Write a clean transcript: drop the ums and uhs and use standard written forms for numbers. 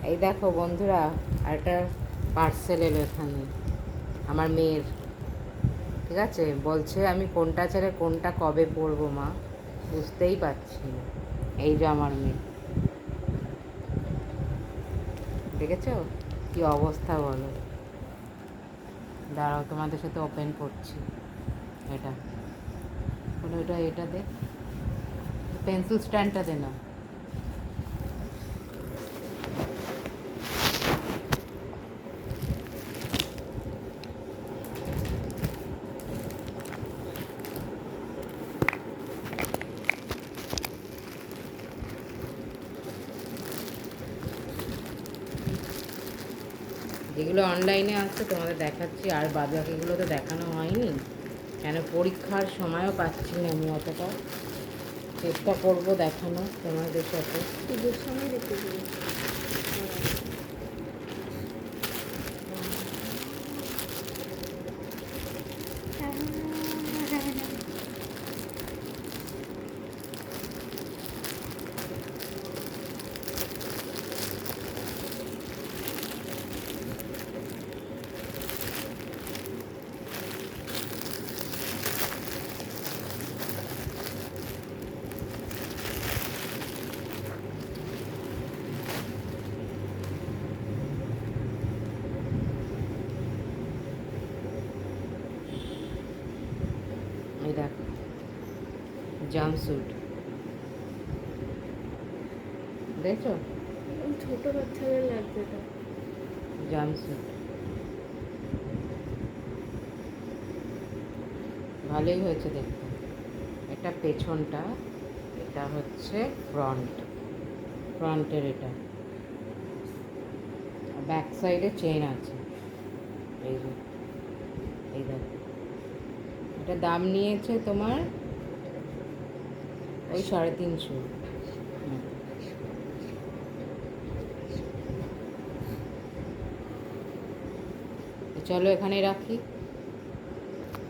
এই দেখো বন্ধুরা, একটা পার্সেল এলো এখানে আমার মেয়ের। ঠিক আছে, বলছে আমি কোনটা ছেড়ে কোনটা কবে পরবো মা, বুঝতেই পারছি না। এই যে আমার মেয়ে, দেখেছো কি অবস্থা বলো। দাঁড়াও তোমাদের সাথে ওপেন করছি। এটা বলো, এটা দে, পেন্সিল স্ট্যান্ডটা দে না। যেগুলো অনলাইনে আসছে তোমাদের দেখাচ্ছি, আর বাদ বাকিগুলো তো দেখানো হয়নি, কেন পরীক্ষার সময়ও পাচ্ছি না আমি অতটা। চেষ্টা করবো দেখানো তোমাদের সাথে। পুজোর সময় দেখতে পাবো। এই দেখো, জাম্পস্যুট দেখছো, ছোট বাচ্চাদের লাগছে এটা। জাম্পস্যুট ভালোই হয়েছে দেখতে। এটা পেছনটা, এটা হচ্ছে ফ্রন্টের এটা, ব্যাক সাইডে চেন আছে। এই যে, এই দেখো, এটা দাম নিয়েছে তোমার ওই 350। চলো এখানে রাখি।